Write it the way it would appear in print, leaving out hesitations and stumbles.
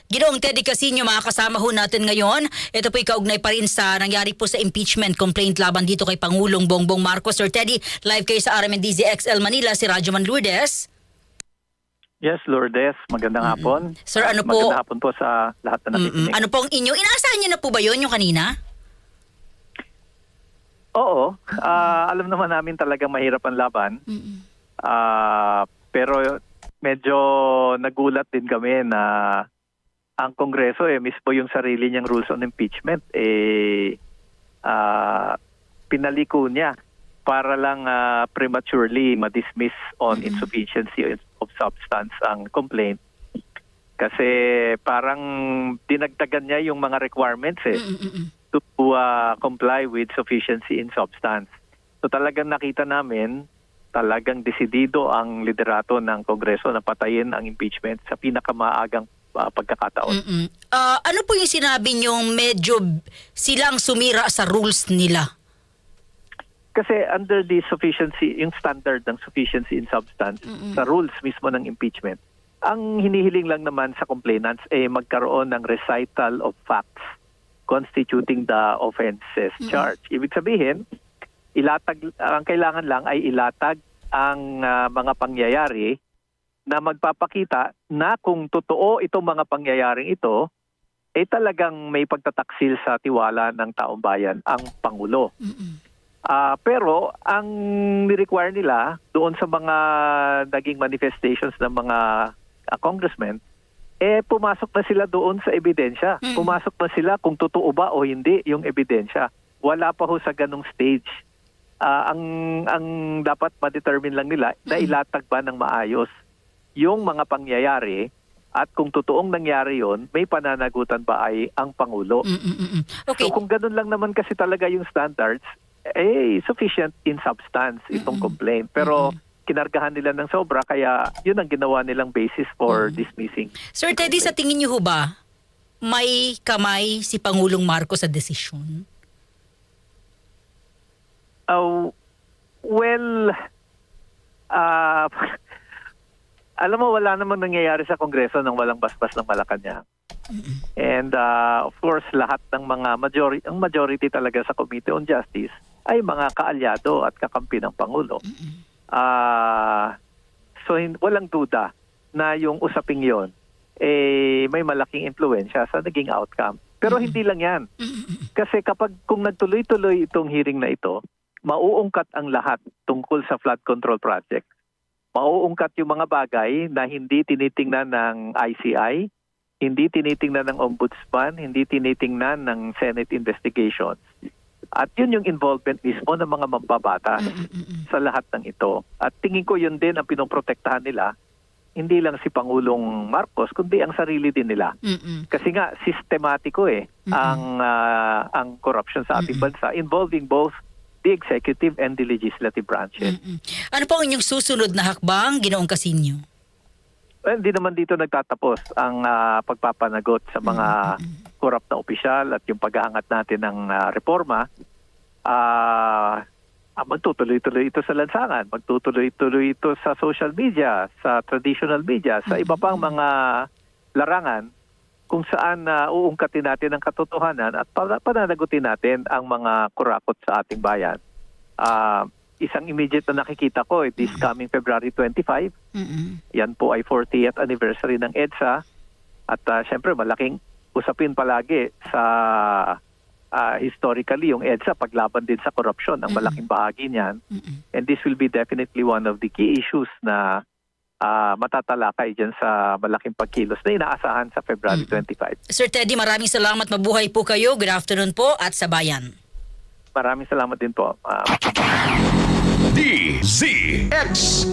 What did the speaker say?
Ginoong Teddy Casino, makakasama ho natin ngayon. Ito po kaugnay pa rin sa nangyari po sa impeachment complaint laban dito kay Pangulong Bongbong Marcos. Sir Teddy, live kayo sa RMNDZ XL Manila, si Radyo Man Lourdes. Yes, Lourdes. Magandang hapon. Sir, ano po? Magandang hapon po sa lahat na nakikinig. Ano pong inyo? Inaasahan niyo na po ba yun yung kanina? Oo. Alam naman namin talagang mahirap ang laban. Pero medyo nagulat din kami na ang Kongreso mismo yung sarili niyang rules on impeachment pinaliko niya para lang prematurely ma-dismiss on insufficiency of substance ang complaint. Kasi parang dinagdagan niya yung mga requirements to comply with sufficiency in substance. So talagang nakita namin talagang desidido ang liderato ng Kongreso na patayin ang impeachment sa pinakamaagang pagkakataon. Ano po yung sinabi niyong medyo silang sumira sa rules nila? Kasi under the sufficiency, yung standard ng sufficiency in substance, sa rules mismo ng impeachment, ang hinihiling lang naman sa complainants magkaroon ng recital of facts constituting the offenses charged. Ibig sabihin, ang kailangan lang ay ilatag ang mga pangyayari na magpapakita na kung totoo itong mga pangyayaring ito, talagang may pagtataksil sa tiwala ng taong bayan ang Pangulo. Pero ang ni-require nila doon sa mga naging manifestations ng mga congressmen, pumasok na sila doon sa ebidensya. Pumasok na sila kung totoo ba o hindi yung ebidensya. Wala pa ho sa ganong stage. Ang dapat ma-determine lang nila na ilatag ba ng maayos yung mga pangyayari at kung totoong nangyari yon, may pananagutan ba ay ang Pangulo. Okay. So kung ganun lang naman kasi talaga yung standards, sufficient in substance itong complaint. Pero kinargahan nila ng sobra kaya yun ang ginawa nilang basis for dismissing. Sir Teddy, sa tingin niyo ho ba may kamay si Pangulong Marcos sa desisyon? Alam mo, wala namang nangyayari sa Kongreso nang walang basbas ng Malacanang. And of course, lahat ng mga majority talaga sa Committee on Justice ay mga kaalyado at kakampi ng Pangulo. So walang duda na yung usaping yon may malaking impluensya sa naging outcome. Pero hindi lang yan. Kasi kung nagtuloy-tuloy itong hearing na ito, mauungkat ang lahat tungkol sa flood control project. Mauungkat yung mga bagay na hindi tinitingnan ng ICI, hindi tinitingnan ng Ombudsman, hindi tinitingnan ng Senate investigations. At yun yung involvement mismo ng mga mambabatas sa lahat ng ito. At tingin ko yun din ang pinoprotektahan nila, hindi lang si Pangulong Marcos, kundi ang sarili din nila. Kasi nga, sistematiko ang corruption sa ating bansa, involving both the executive and the legislative branches. Ano po ang inyong susunod na hakbang, Ginoong Casino? Well, hindi naman dito nagtatapos ang pagpapanagot sa mga corrupt na opisyal at yung pag-aangat natin ng reforma. Magtutuloy-tuloy ito sa lansangan, magtutuloy-tuloy ito sa social media, sa traditional media, sa iba pang mga larangan kung saan uungkatin natin ang katotohanan at pananagutin natin ang mga kurakot sa ating bayan. Isang immediate na nakikita ko this coming February 25. Yan po ay 40th anniversary ng EDSA. At syempre malaking usapin palagi sa historically yung EDSA paglaban din sa korupsyon. Ang malaking bahagi niyan. And this will be definitely one of the key issues na matatalakay dyan sa malaking pagkilos na inaasahan sa February 25. Sir Teddy, maraming salamat. Mabuhay po kayo. Good afternoon po at sa bayan. Maraming salamat din po. DZX